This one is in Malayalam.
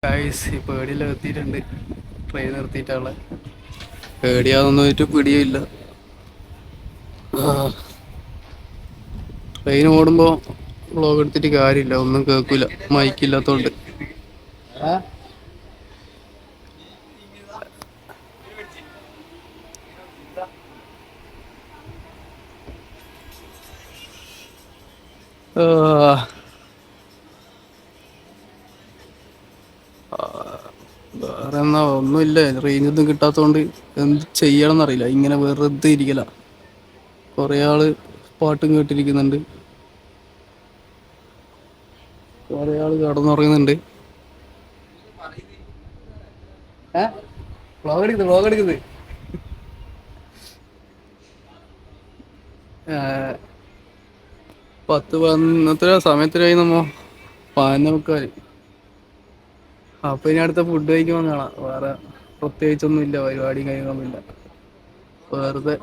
ഗൈസ് ഇപ്പൊ ഏടിയെല്ലാം എത്തിയിട്ടുണ്ട്. ട്രെയിൻ നിർത്തിയിട്ടുള്ള ഏടിയാന്നൊന്നും ഒരു പിടിയില്ല. ട്രെയിൻ ഓടുമ്പോ വ്ളോഗ് എടുത്തിട്ട് കാര്യമില്ല, ഒന്നും കേൾക്കൂല മൈക്കില്ലാത്തോണ്ട്. വേറെ എന്നാ ഒന്നുമില്ല, റേഞ്ച് ഒന്നും കിട്ടാത്തോണ്ട് എന്ത് ചെയ്യണമെന്നറിയില്ല. ഇങ്ങനെ വെറുതെ ഇരിക്കല. കുറെ ആള് പാട്ടും കേട്ടിരിക്കുന്നുണ്ട്, കുറെ ആള് കടന്നുറങ്ങുന്നുണ്ട്. വ്ളോഗ് എടുക്കുന്നത് 10 സമയത്തിനായി നമ്മ 11:45. അപ്പൊ ഇനി അടുത്ത ഫുഡ് കഴിക്കുമ്പോൾ കാണാം. വേറെ പ്രത്യേകിച്ചൊന്നും ഇല്ല, പരിപാടിയും കാര്യങ്ങളൊന്നും ഇല്ല, വെറുതെ